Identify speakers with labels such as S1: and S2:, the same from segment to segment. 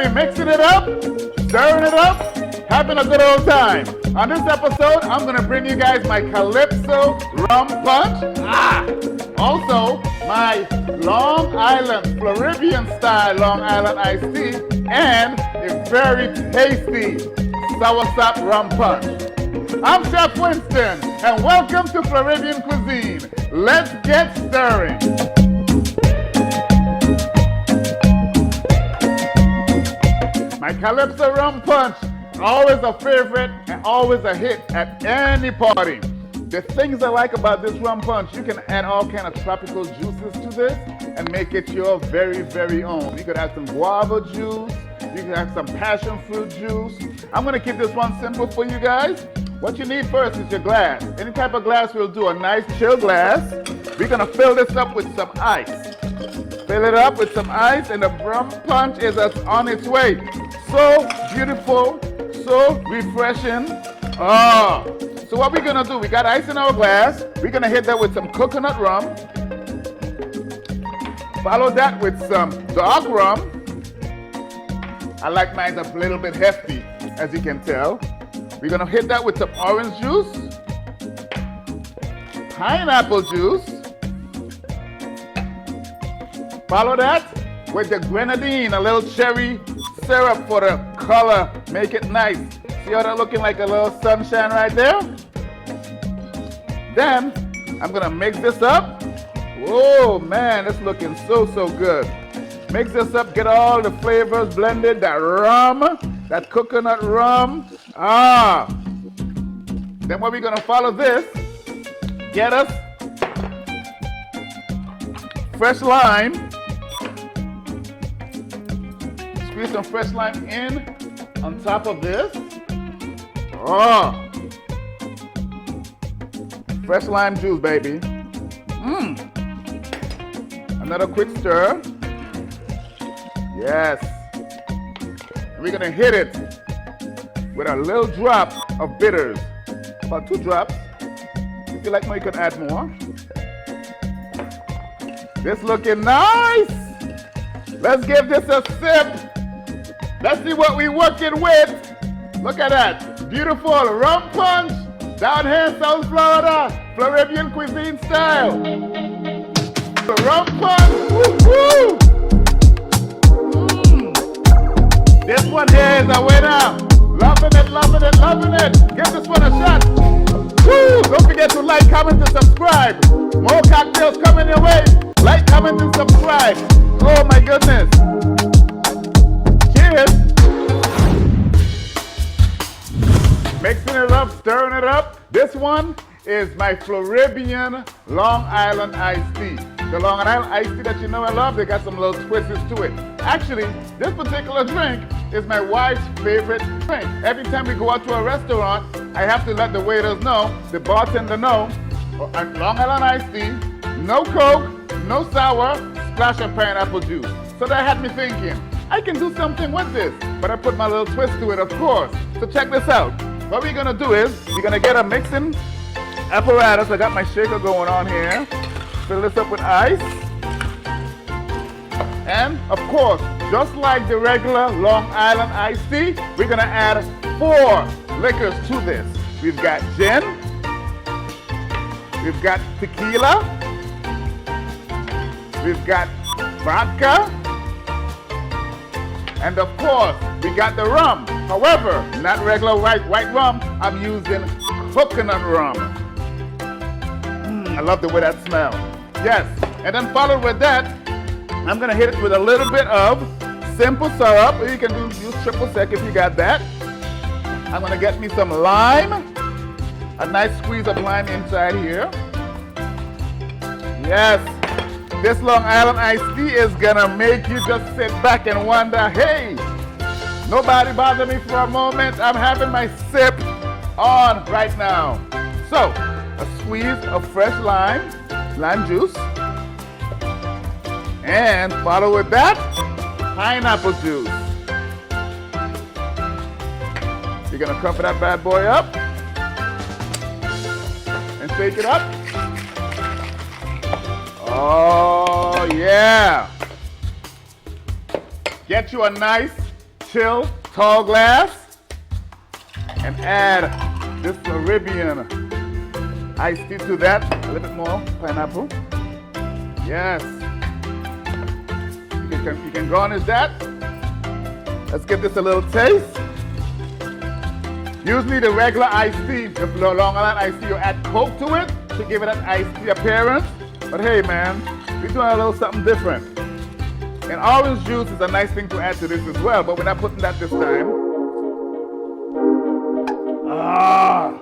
S1: be mixing it up, stirring it up, having a good old time. On this episode, I'm going to bring you guys my Calypso Rum Punch. Also, my Long Island, Floribbean style Long Island Iced Tea, and a very tasty Soursop Rum Punch. I'm Chef Winston, and welcome to Floribbean Cuisine. Let's get stirring. My Calypso Rum Punch, always a favorite and always a hit at any party. The things I like about this rum punch, you can add all kind of tropical juices to this and make it your very, very own. You could add some guava juice, you can add some passion fruit juice. I'm gonna keep this one simple for you guys. What you need first is your glass. Any type of glass will do, a nice chill glass. We're gonna fill this up with some ice. Fill it up with some ice and the rum punch is on its way. So beautiful, so refreshing. So what we're gonna do, we got ice in our glass. We're gonna hit that with some coconut rum. Follow that with some dark rum. I like mine a little bit hefty, as you can tell. We're gonna hit that with some orange juice, pineapple juice. Follow that with the grenadine, a little cherry syrup for the color, make it nice. See how that looking like a little sunshine right there? Then, I'm gonna mix this up. Oh man, it's looking so good. Mix this up, get all the flavors blended, that rum, that coconut rum. Then what we're gonna follow this, get us fresh lime. Squeeze some fresh lime in on top of this. Fresh lime juice, baby. Another quick stir. Yes. And we're gonna hit it with a little drop of bitters. About 2 drops. If you like more, you can add more. This looking nice. Let's give this a sip. Let's see what we're working with. Look at that. Beautiful rum punch down here in South Florida. Floribbean cuisine style. The rum punch. Woo-hoo. This one here is a winner. Loving it, loving it, loving it. Give this one a shot. Woo. Don't forget to like, comment, and subscribe. More cocktails coming your way. Like, comment, and subscribe. Oh my goodness. Cheers. Mixing it up, stirring it up. This one is my Floribbean Long Island Iced Tea. The Long Island Iced Tea that you know and love, they got some little twists to it. Actually, this particular drink is my wife's favorite drink. Every time we go out to a restaurant, I have to let the waiters know, the bartender know, Long Island Iced Tea, no Coke, no sour, splash of pineapple juice. So that had me thinking, I can do something with this, but I put my little twist to it, of course. So check this out. What we're gonna do is, we're gonna get a mixing apparatus. I got my shaker going on here. Fill this up with ice. And of course, just like the regular Long Island Iced Tea, we're gonna add 4 liquors to this. We've got gin, we've got tequila, we've got vodka, and of course, we got the rum. However, not regular white rum, I'm using coconut rum. I love the way that smells. Yes, and then followed with that, I'm gonna hit it with a little bit of simple syrup. You can use triple sec if you got that. I'm gonna get me some lime, a nice squeeze of lime inside here. Yes, this Long Island Iced Tea is gonna make you just sit back and wonder, hey, nobody bother me for a moment. I'm having my sip on right now. So, a squeeze of fresh lime juice. And follow with that, pineapple juice. You're gonna cover that bad boy up and shake it up. Oh yeah. Get you a nice chill tall glass and add this Floribbean iced tea to that. A little bit more pineapple. Yes. You can garnish that. Let's give this a little taste. Usually the regular iced tea, the Long Island iced tea, you add Coke to it to give it an iced tea appearance. But hey man, we're doing a little something different. And orange juice is a nice thing to add to this as well, but we're not putting that this time. Ah,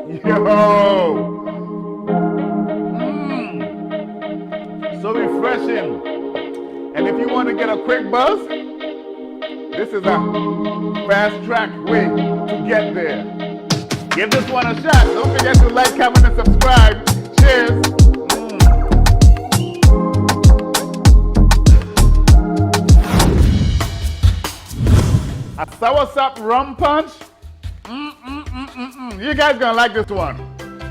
S1: yo, so refreshing. And if you want to get a quick buzz, this is a fast track way to get there. Give this one a shot. Don't forget to like, comment, and subscribe. Cheers. A Soursop Rum Punch. You guys gonna like this one.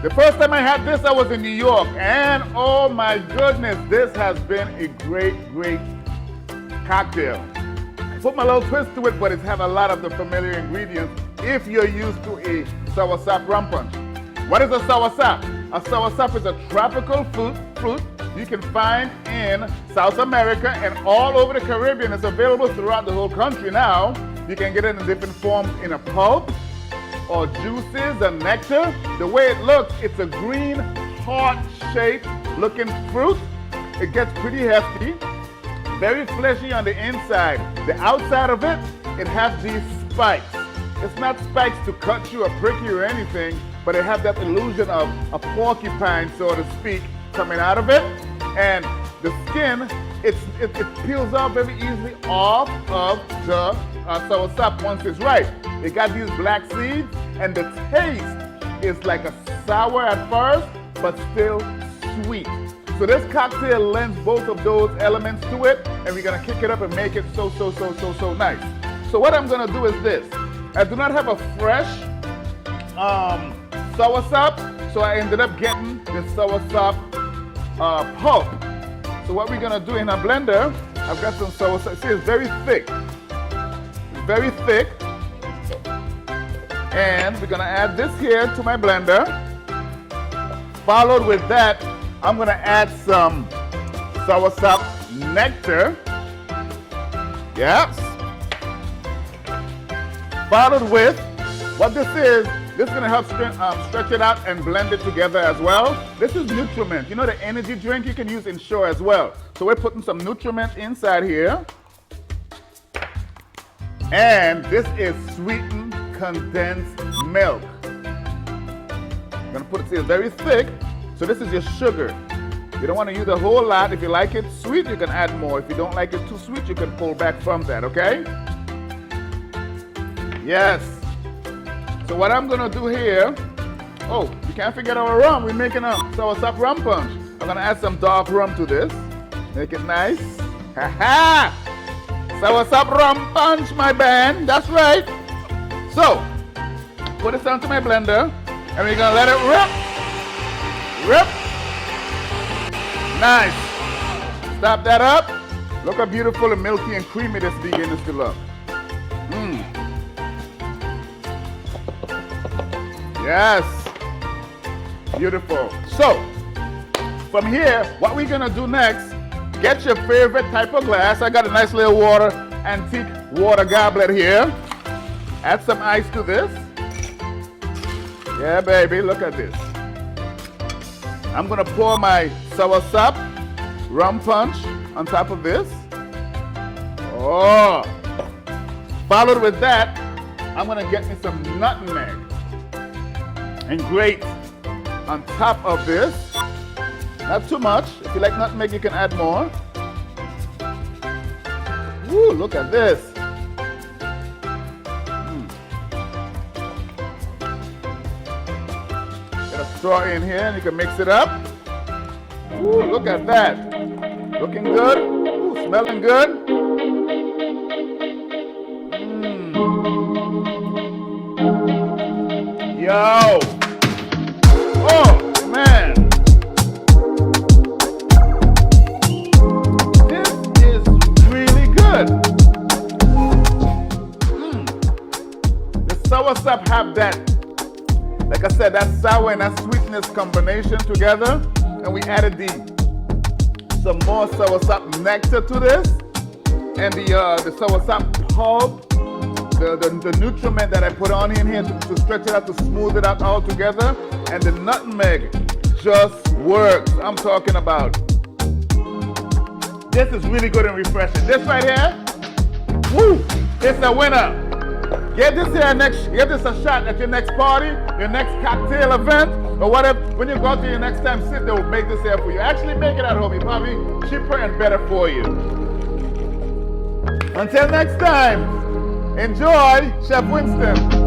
S1: The first time I had this, I was in New York, and oh my goodness, this has been a great cocktail. I put my little twist to it, but it has a lot of the familiar ingredients if you're used to a Soursop Rum Punch. What is a Soursop? A Soursop is a tropical fruit you can find in South America and all over the Caribbean. It's available throughout the whole country now. You can get it in different forms in a pulp or juices and nectar. The way it looks, it's a green, heart-shaped looking fruit. It gets pretty hefty, very fleshy on the inside. The outside of it, it has these spikes. It's not spikes to cut you or prick you or anything, but it has that illusion of a porcupine, so to speak, coming out of it. And the skin, it peels off very easily off of the soursop once it's ripe. It got these black seeds, and the taste is like a sour at first, but still sweet. So this cocktail lends both of those elements to it, and we're gonna kick it up and make it so nice. So what I'm gonna do is this. I do not have a fresh soursop, so I ended up getting the soursop pulp. So what we're gonna do in a blender, I've got some soursop. See, it's very thick. It's very thick. And we're gonna add this here to my blender. Followed with that, I'm gonna add some soursop nectar. Yes. Followed with, what this is gonna help stretch it out and blend it together as well. This is Nutriment. You know the energy drink you can use in shore as well. So we're putting some Nutriment inside here. And this is sweetened condensed milk. I'm gonna put it here very thick. So this is your sugar. You don't want to use a whole lot. If you like it sweet, you can add more. If you don't like it too sweet, you can pull back from that, okay? Yes. So what I'm gonna do here, oh, you can't forget our rum. We're making a Soursop Rum Punch. I'm gonna add some dark rum to this. Make it nice. Ha ha! Soursop Rum Punch, my band. That's right. So, put this onto my blender, and we're gonna let it rip. Rip. Nice. Stop that up. Look how beautiful and milky and creamy this begins to look. Yes. Beautiful. So, from here, what we're gonna do next, get your favorite type of glass. I got a nice little antique water goblet here. Add some ice to this. Yeah, baby, look at this. I'm gonna pour my Soursop Rum Punch on top of this. Oh. Followed with that, I'm gonna get me some nutmeg and grate on top of this. Not too much. If you like nutmeg, you can add more. Woo, look at this. Get a straw in here and you can mix it up. Ooh, look at that. Looking good. Ooh, smelling good. Yo. Oh, man. This is really good. Soursop have that, like I said, that sour and that sweetness combination together, and we added some more Soursop nectar to this, and the Soursop pulp, the nutriment that I put on in here to stretch it out, to smooth it out all together, and the nutmeg just works. I'm talking about. This is really good and refreshing. This right here, woo, it's a winner. Get this a shot at your next party, your next cocktail event, or whatever. When you go out to your next time, sit there, make this here for you. Actually make it at home. It's probably cheaper and better for you. Until next time, enjoy, Chef Winston.